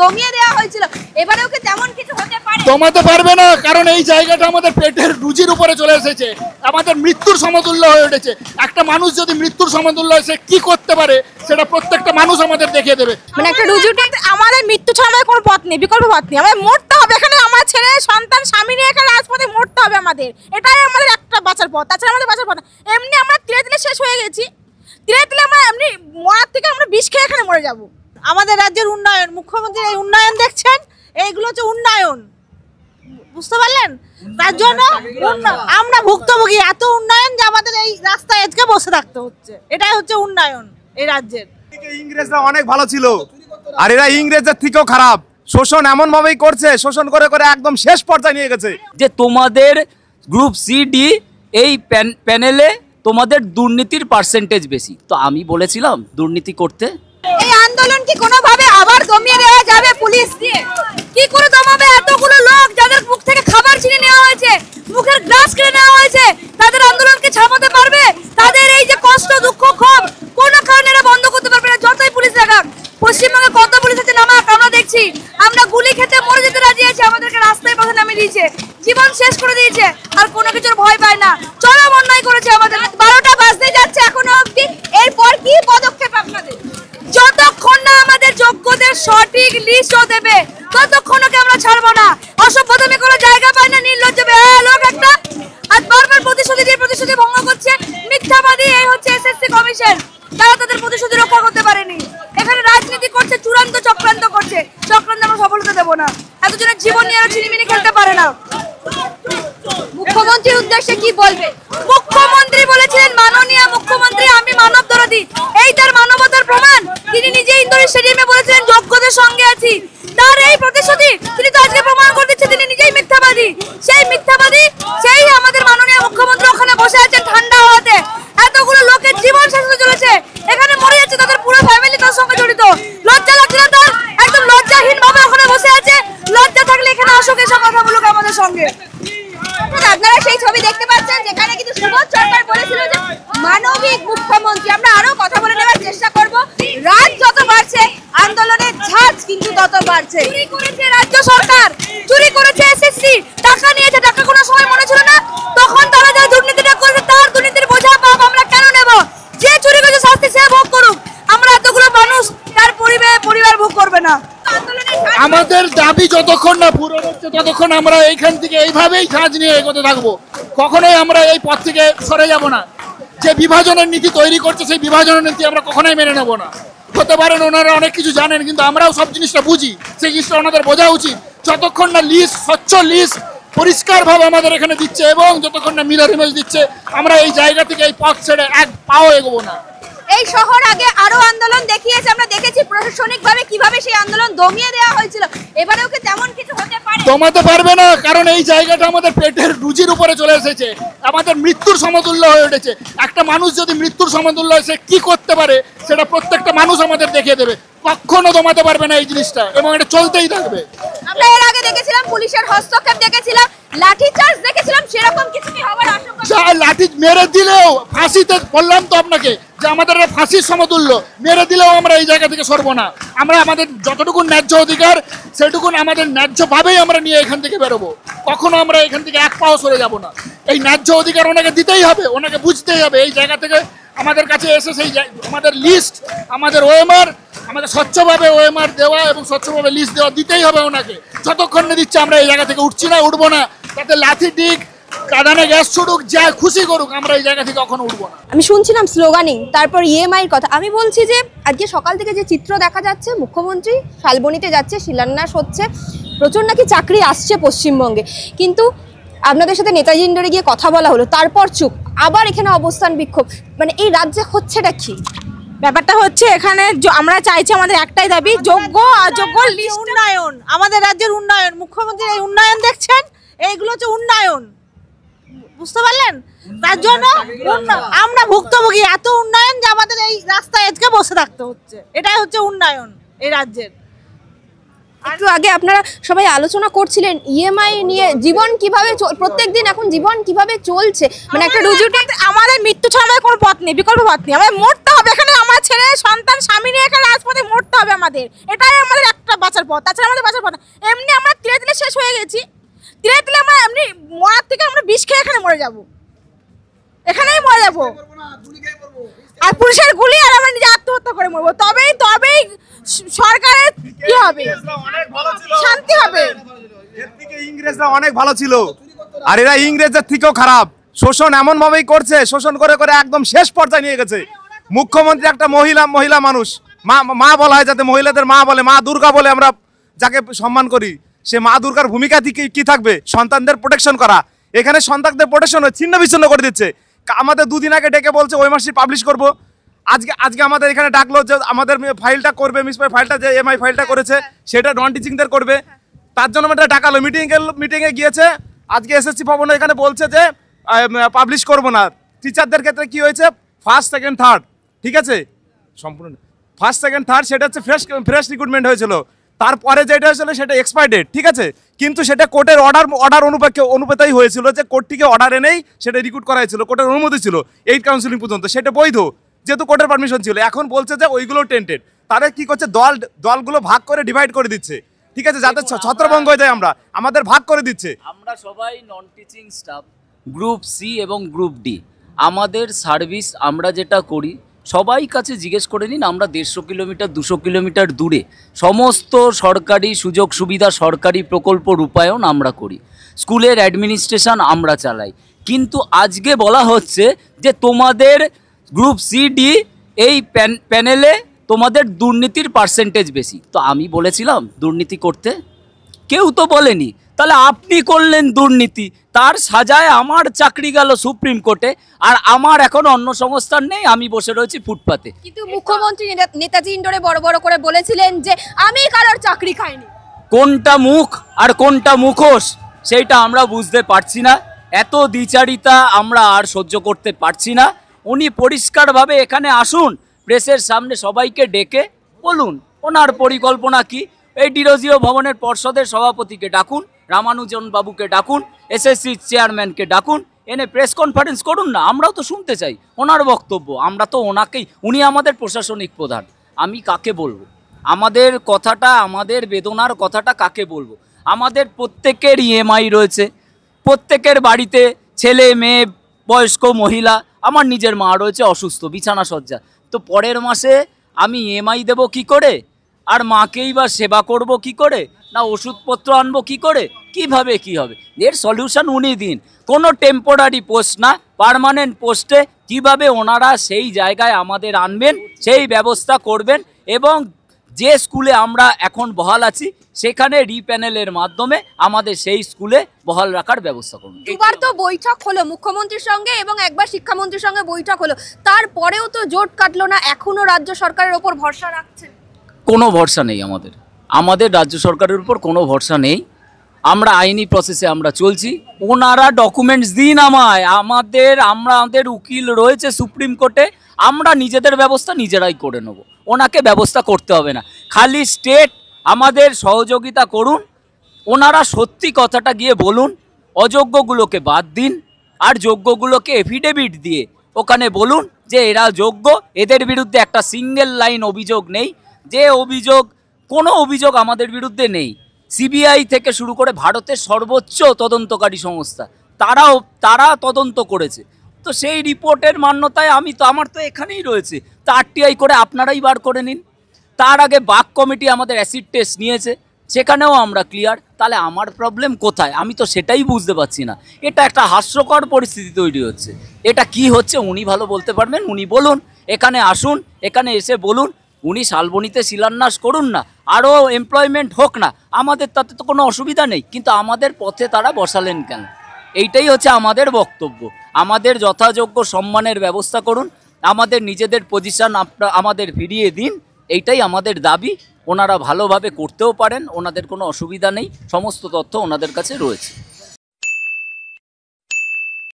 দমিয়ে দেওয়া হয়েছিল, এবারেও কি তেমন কিছু হতে পারে? দমাতে পারবে না, কারণ এই জায়গাটা আমাদের পেটের রুজির উপরে চলে এসেছে, আমাদের মৃত্যুর সমতুল্য হয়ে উঠেছে। একটা মানুষ যদি মৃত্যুর সমতুল্য হয় সে কি করতে পারে সেটা প্রত্যেকটা মানুষ আমাদের দেখিয়ে দেবে। মানে একটা রুজিটা আমাদের মৃত্যু ছাড়া আমাদের কোনো পথ নেই, বিকল্প পথ নেই, আমাদের মরতে হবে এখানে, আমার ছেলে সন্তান স্বামী নিয়ে এখানে রাজপথে মরতে হবে আমাদের, এটাই আমাদের একটা বাঁচার পথ, তাছাড়া আমাদের বাঁচার পথ। এমনি আমরা তিলে তিলে শেষ হয়ে গেছি, তিলে তিলে আমরা এমনি মরার থেকে আমরা বিষ খেয়ে এখানে মরে যাব। আমাদের রাজ্যের উন্নয়ন, মুখ্যমন্ত্রীর এই উন্নয়ন দেখছেন, এইগুলো হচ্ছে উন্নয়ন, বুঝতে পারলেন? তার জন্য আমরা ভুক্তভোগী, এত উন্নয়ন যে আমাদের এই রাস্তায় আজকে বসে থাকতে হচ্ছে, এটাই হচ্ছে উন্নয়ন এই রাজ্যের। ইংরেজরা অনেক ভালো ছিল, আর এরা ইংরেজদের থেকেও খারাপ। শোষণ এমন ভাবেই করছে, শোষণ করে করে একদম শেষ পর্যায়ে নিয়ে গেছে। যে তোমাদের গ্রুপ সি ডি এই প্যানেলে তোমাদের দুর্নীতির পার্সেন্টেজ বেশি, তো আমি বলেছিলাম দুর্নীতি করতে। এই আন্দোলন কি কোনোভাবে আবার দমিয়ে দেওয়া যাবে পুলিশ দিয়ে? কি করে দমাবে? এতগুলো লোক যাদের মুখ থেকে খাবার ছিনে নেওয়া হয়েছে, মুখের গ্লাস কেড়ে নেওয়া হয়েছে, তাদের আন্দোলনকে ছাপাতে পারবে? তাদের এই যে কষ্ট, দুঃখ, ক্ষোভ কোনো কারণে এরা বন্ধ করতে পারবে না, যতই পুলিশ লাগাক। পশ্চিমবঙ্গে কত পুলিশ আছে নামাক, আমরা দেখছি। আমরা গুলি খেতে মরে যেতে রাজি আছি, আমাদেরকে রাস্তায় পথে নামিয়ে দিয়েছে, জীবন শেষ করে দিয়েছে, আর কোনো কিছুর ভয় পায় না। চরম অন্যায় করেছে আমাদের। 12টা বাজতে যাচ্ছে এখনো অবধি, এরপর কি পদক্ষেপ আপনাদের? যতক্ষণ না আমাদের যোগ্যদের সঠিক লিস্টও দেবে ততক্ষণ ওকে আমরা ছাড়বো না। অসভ্যতামি কোনো জায়গা পায় না, নির্লজ্জ লোক একটা, আর বারবার প্রতিশ্রুতি দিয়ে প্রতিশ্রুতি ভঙ্গ করছে, মিথ্যাবাদী। এই হচ্ছে এসএসসি কমিশন, তারা তাদের প্রতিশ্রুতি রক্ষা করতে পারেনি, এখানে রাজনীতি করছে, চূড়ান্ত চক্রান্ত করছে। চক্রান্ত আমরা সফলতা দেবো না, এতজনের জীবন নিয়ে এরা ছিনিমিনি খেলতে পারে না। মুখ্যমন্ত্রীর উদ্দেশ্যে কি বলবে? মুখ্যমন্ত্রী বলেছিলেন, মাননীয় মুখ্যমন্ত্রী আমি মানব দরদি, এই তার মানবতার প্রমাণ। তিনি নিজে ইন্দোর স্টেডিয়ামে বলেছিলেন যোগ্যদের সঙ্গে আছি, তার এই প্রতিশ্রুতি তিনি তো আজকে প্রমাণ করে দিচ্ছে তিনি নিজেই মিথ্যাবাদী। সেই মিথ্যাবাদী, সেই আমাদের মাননীয় মুখ্যমন্ত্রী ওখানে বসে আছেন ঠান্ডা হওয়াতে, এতগুলো লোকের জীবন শেষ হতে চলেছে, এখানে মরে যাচ্ছে, তাদের পুরো ফ্যামিলি তার সঙ্গে জড়িত। লজ্জা লাগছে না তার? একদম লজ্জাহীন ভাবে ওখানে বসে আছে। লজ্জা থাকলে এখানে আসুক, এসব কথা বলুক আমাদের সঙ্গে। আপনারা সেই ছবি দেখতে পাচ্ছেন যেখানে কিন্তু সুবোধ সরকার বলেছিল যে মানবিক মুখ্যমন্ত্রী। আমরা আরো কথা বলে নেওয়ার চেষ্টা করব। রাত যত বাড়ছে আন্দোলনের ঝাঁজ কিন্তু তত বাড়ছে। চুরি করেছে রাজ্য সরকার, চুরি করেছে এসএসসি, টাকা নিয়েছে, টাকা কোনো সময় মনে ছিল না, তখন তারা যা দুর্নীতিটা করেছে তার দুর্নীতির বোঝা পাপ আমরা কেন নেব? যে চুরি করেছে শাস্তি সে ভোগ করুক, আমরা এতগুলো মানুষ তার পরিবার ভোগ করবে না। আমাদের দাবি যতক্ষণ না পূরণ হচ্ছে ততক্ষণ আমরা এইখান থেকে এইভাবেই ঝাঁজ নিয়ে এগোতে থাকবো, কখনোই আমরা এই পথ থেকে সরে যাব না। যে বিভাজনের নীতি তৈরি করছে সেই বিভাজনের নীতি আমরা কখনোই মেনে নেব না। হতে পারেন ওনারা অনেক কিছু জানেন, কিন্তু আমরাও সব জিনিসটা বুঝি, সেই জিনিসটা ওনাদের বোঝা উচিত। যতক্ষণ না লিস্ট, স্বচ্ছ লিস্ট পরিষ্কারভাবে আমাদের এখানে দিচ্ছে এবং যতক্ষণ না মিরর ইমেজ দিচ্ছে, আমরা এই জায়গা থেকে এই পথ ছেড়ে এক পাও এগোবো না। এই শহর আগে আরো আন্দোলন দেখিয়েছে, আমরা দেখেছি প্রশাসনিকভাবে কিভাবে সেই আন্দোলন দমিয়ে দেওয়া হয়েছিল, এবারেও কি তেমন কিছু হতে পারে? দমাতে পারবে না, কারণ এই জায়গাটা আমাদের পেটের রুজির উপরে চলে এসেছে, আমাদের মৃত্যুর সমতুল্য হয়ে উঠেছে। একটা মানুষ যদি মৃত্যুর সমতুল্য হয় সে কি করতে পারে সেটা প্রত্যেকটা মানুষ আমাদের দেখিয়ে দেবে। কখনো দমাতে পারবে না এই জিনিসটা, এবং এটা চলতেই থাকবে। আমরা এর আগে দেখেছিলাম পুলিশের হস্তক্ষেপ দেখেছিলাম, লাঠিচার্জ দেখেছিলাম, সেরকম কিছু কি হওয়ার আশঙ্কা? যা লাঠি মেরে দিলেও ফাঁসিতে, বললাম তো আপনাকে যে আমাদের ফাঁসির সমতুল্য, মেরে দিলেও আমরা এই জায়গা থেকে সরবো না। আমরা আমাদের যতটুকু ন্যায্য অধিকার সেটুকুন আমাদের ন্যায্যভাবেই আমরা নিয়ে এখান থেকে বেরোবো, কখনো আমরা এখান থেকে এক পাও সরে যাব না। এই ন্যায্য অধিকার ওনাকে দিতেই হবে, ওনাকে বুঝতেই হবে। এই জায়গা থেকে আমাদের কাছে এসে সেই আমাদের লিস্ট, আমাদের ওএমআর, আমাদের স্বচ্ছভাবে ওএমআর দেওয়া এবং স্বচ্ছভাবে লিস্ট দেওয়া দিতেই হবে ওনাকে। যতক্ষণ না দিচ্ছে আমরা এই জায়গা থেকে উঠছি না, উঠবো না। তাতে লাঠি দিক, কাঁদানে গ্যাস ছুটুক, যা খুশি করুক, আমরা এই জায়গা থেকে কখনো উঠবো না। আমি শুনছিলাম স্লোগানিং, তারপর ইএমআইয়ের কথা। আমি বলছি যে আজকে সকাল থেকে যে চিত্র দেখা যাচ্ছে, মুখ্যমন্ত্রী শালবনীতে যাচ্ছে, শিলান্যাস হচ্ছে, প্রচুর নাকি চাকরি আসছে পশ্চিমবঙ্গে, কিন্তু আপনাদের সাথে নেতাজি ইন্ডোরে গিয়ে কথা বলা হলো, তারপর চুপ, আবার এখানে অবস্থান বিক্ষোভ। মানে এই রাজ্যে হচ্ছেটা কি? ব্যাপারটা হচ্ছে এখানে আমরা চাইছি, আমাদের একটাই দাবি, যোগ্য অযোগ্য লিস্ট উন্নয়ন, আমাদের রাজ্যের উন্নয়ন। মুখ্যমন্ত্রী এই উন্নয়ন দেখছেন, এইগুলো হচ্ছে উন্নয়ন, বুঝতে পারলেন? তার জন্য আমরা ভুক্তভোগী, এত উন্নয়ন যে আমাদের এই রাস্তায় আজকে বসে থাকতে হচ্ছে, এটাই হচ্ছে উন্নয়ন এই রাজ্যের। একটু আগে আপনারা সবাই আলোচনা করছিলেন ইএমআই নিয়ে, জীবন কিভাবে প্রত্যেকদিন এখন জীবন কিভাবে চলছে, মানে একটা রুজিটা, আমাদের মৃত্যু ছাড়া আমাদের কোনো পথ নেই, বিকল্প পথ নেই, আমাদের মরতে হবে এখানে, আমার ছেলে সন্তান স্বামী নিয়ে এখানে রাজপথে মরতে হবে আমাদের, এটাই আমাদের একটা বাঁচার পথ, তাছাড়া আমাদের বাঁচার পথ না। এমনি আমরা তিলে তিলে শেষ হয়ে গেছি, তিলে তিলে আমরা এমনি মরার থেকে আমরা বিষ খেয়ে এখানে মরে যাব, এখানেই মরে যাব, আর পুলিশের গুলি আর আমরা নিজে আত্মহত্যা করে মরবো, তবেই তবেই সরকারের কি হবে, শান্তি হবে। এর থেকে ইংরেজরা অনেক ভালো ছিল, আর এরা ইংরেজদের থেকেও খারাপ। শোষণ এমন ভাবেই করছে, শোষণ করে করে একদম শেষ পর্যায়ে নিয়ে গেছে। মুখ্যমন্ত্রী একটা মহিলা মানুষ, মা বলা হয়, যাতে মহিলাদের মা বলে, মা দুর্গা বলে আমরা যাকে সম্মান করি, সে মা দুর্গার ভূমিকা থেকে কি থাকবে? সন্তানদের প্রোটেকশন করা। এখানে সন্তানদের প্রোটেকশন ছিন্ন বিচ্ছিন্ন করে দিচ্ছে। আমাদের দুদিন আগে ডেকে বলছে ওই মাসে পাবলিশ করব, আজকে আমাদের এখানে ডাকলো যে আমাদের ফাইলটা করবে, মিসপাই ফাইলটা যে এমআই ফাইলটা করেছে সেটা নন টিচিংদের করবে, তার জন্য আমাদের ডাকালো, মিটিংয়ে গিয়েছে। আজকে এসএসসি ভবনে এখানে বলছে যে পাবলিশ করব না। টিচারদের ক্ষেত্রে কি হয়েছে? ফার্স্ট সেকেন্ড থার্ড, ঠিক আছে, সম্পূর্ণ ফার্স্ট সেকেন্ড থার্ড সেটা হচ্ছে ফ্রেশ রিক্রুটমেন্ট হয়েছিল, তারপরে যেটা হয়েছিল সেটা এক্সপায়ার ডেট, ঠিক আছে, কিন্তু সেটা কোর্টের অর্ডার অনুপাতেই হয়েছিল, যে কোর্ট থেকে অর্ডার এনেই সেটা রিক্রুট করা হয়েছিল, কোর্টের অনুমতি ছিল 8 কাউন্সিলিং পর্যন্ত, সেটা বৈধ যেহেতু কোর্টের পারমিশন ছিল। এখন বলছে যে ওইগুলো টেন্টেড, তারা কি করছে, দলগুলো ভাগ করে ডিভাইড করে দিচ্ছে, ঠিক আছে, যাতে ছত্রভঙ্গ হয়ে যায়, আমাদের ভাগ করে দিচ্ছে। আমরা সবাই non teaching staff group C এবং গ্রুপ ডি, আমাদের সার্ভিস আমরা যেটা করি সবাই কাছে জিজ্ঞেস করে নিন, আমরা 150 কিলোমিটার 200 কিলোমিটার দূরে সমস্ত সরকারি সুযোগ সুবিধা, সরকারি প্রকল্প রূপায়ণ আমরা করি, স্কুলের অ্যাডমিনিস্ট্রেশন আমরা চালাই। কিন্তু আজকে বলা হচ্ছে যে তোমাদের গ্রুপ সি ডি এই প্যানেলে তোমাদের দুর্নীতির পার্সেন্টেজ বেশি। তো আমি বলেছিলাম দুর্নীতি করতে, কেউ তো বলেনি, তাহলে আপনি করলেন দুর্নীতি, তার সাজায় আমার চাকরি গেল সুপ্রিম কোর্টে, আর আমার এখন অন্য সংস্থান নেই, আমি বসে রয়েছি ফুটপাতে। কিন্তু মুখ্যমন্ত্রী নেতাজি ইন্ডোরে বড় বড় করে বলেছিলেন যে আমি কারোর চাকরি খাইনি। কোনটা মুখ আর কোনটা মুখোশ সেইটা আমরা বুঝতে পারছি না, এত দ্বিচারিতা আমরা আর সহ্য করতে পারছি না। উনি পরিষ্কারভাবে এখানে আসুন, প্রেসের সামনে সবাইকে ডেকে বলুন ওনার পরিকল্পনা কি। এই ডিরোজিও ভবনের পর্ষদের সভাপতিকে ডাকুন, রামানুজন বাবুকে ডাকুন, এসএসসি চেয়ারম্যানকে ডাকুন, এনে প্রেস কনফারেন্স করুন না, আমরাও তো শুনতে চাই ওনার বক্তব্য। আমরা তো ওনাকেই, উনি আমাদের প্রশাসনিক প্রধান, আমি কাকে বলবো আমাদের কথাটা, আমাদের বেদনার কথাটা কাকে বলবো? আমাদের প্রত্যেকের ইএমআই রয়েছে, প্রত্যেকের বাড়িতে ছেলে মেয়ে বয়স্ক মহিলা, আমার নিজের মা রয়েছে অসুস্থ বিছানা সজ্জা, তো পরের মাসে আমি ইএমআই দেবো কি করে? আর মাকেই বা সেবা করব কি করে? না ওষুধপত্র আনবো কি করে? কিভাবে কি হবে? এর সলিউশন উনি দিন, কোনো টেম্পোরারি পোস্ট না, পার্মানেন্ট পোস্টে কিভাবে ওনারা সেই জায়গায় আমাদের আনবেন সেই ব্যবস্থা করবেন, এবং যে স্কুলে আমরা এখন বহাল আছি সেখানে রিপ্যানেলের মাধ্যমে আমাদের সেই স্কুলে বহাল রাখার ব্যবস্থা করুন। দুবার তো বৈঠক হলো মুখ্যমন্ত্রীর সঙ্গে এবং একবার শিক্ষামন্ত্রীর সঙ্গে বৈঠক হলো, তারপরেও তো জোট কাটলো না, এখনো রাজ্য সরকারের ওপর ভরসা রাখছেন? কোনো ভরসা নেই আমাদের রাজ্য সরকারের উপর কোনো ভরসা নেই। আমরা আইনি প্রসেসে আমরা চলছি, ওনারা ডকুমেন্টস দিন আমায়, আমাদের উকিল রয়েছে সুপ্রিম কোর্টে, আমরা নিজেদের ব্যবস্থা নিজেরাই করে নেব, ওনাকে ব্যবস্থা করতে হবে না। খালি স্টেট আমাদের সহযোগিতা করুন, ওনারা সত্যি কথাটা গিয়ে বলুন, অযোগ্যগুলোকে বাদ দিন, আর যোগ্যগুলোকে এফিডেভিট দিয়ে ওখানে বলুন যে এরা যোগ্য, এদের বিরুদ্ধে একটা সিঙ্গেল লাইন অভিযোগ নেই, যে কোনো অভিযোগ আমাদের বিরুদ্ধে নেই। সিবিআই থেকে শুরু করে ভারতের সর্বোচ্চ তদন্তকারী সংস্থা তারা তদন্ত করেছে, তো সেই রিপোর্টের মান্যতায় আমার তো এখানেই রয়েছে, তা আরটিআই করে আপনারাই বার করে নিন। তার আগে বাক কমিটি আমাদের অ্যাসিড টেস্ট নিয়েছে, সেখানেও আমরা ক্লিয়ার, তাহলে আমার প্রবলেম কোথায়? আমি তো সেটাই বুঝতে পারছি না। এটা একটা হাস্যকর পরিস্থিতি তৈরি হচ্ছে, এটা কি হচ্ছে উনি ভালো বলতে পারবেন, উনি বলুন, এখানে আসুন, এখানে এসে বলুন, উনি শালবনীতে শিলান্যাস করুন না, আরও এমপ্লয়মেন্ট হোক না, আমাদের তাতে তো কোনো অসুবিধা নেই, কিন্তু আমাদের পথে তারা বসালেন কেন? এইটাই হচ্ছে আমাদের বক্তব্য। আমাদের যথাযোগ্য সম্মানের ব্যবস্থা করুন, আমাদের নিজেদের পজিশন আমাদের ফিরিয়ে দিন, এইটাই আমাদের দাবি। ওনারা ভালোভাবে করতেও পারেন, ওনাদের কোনো অসুবিধা নেই, সমস্ত তথ্য ওনাদের কাছে রয়েছে।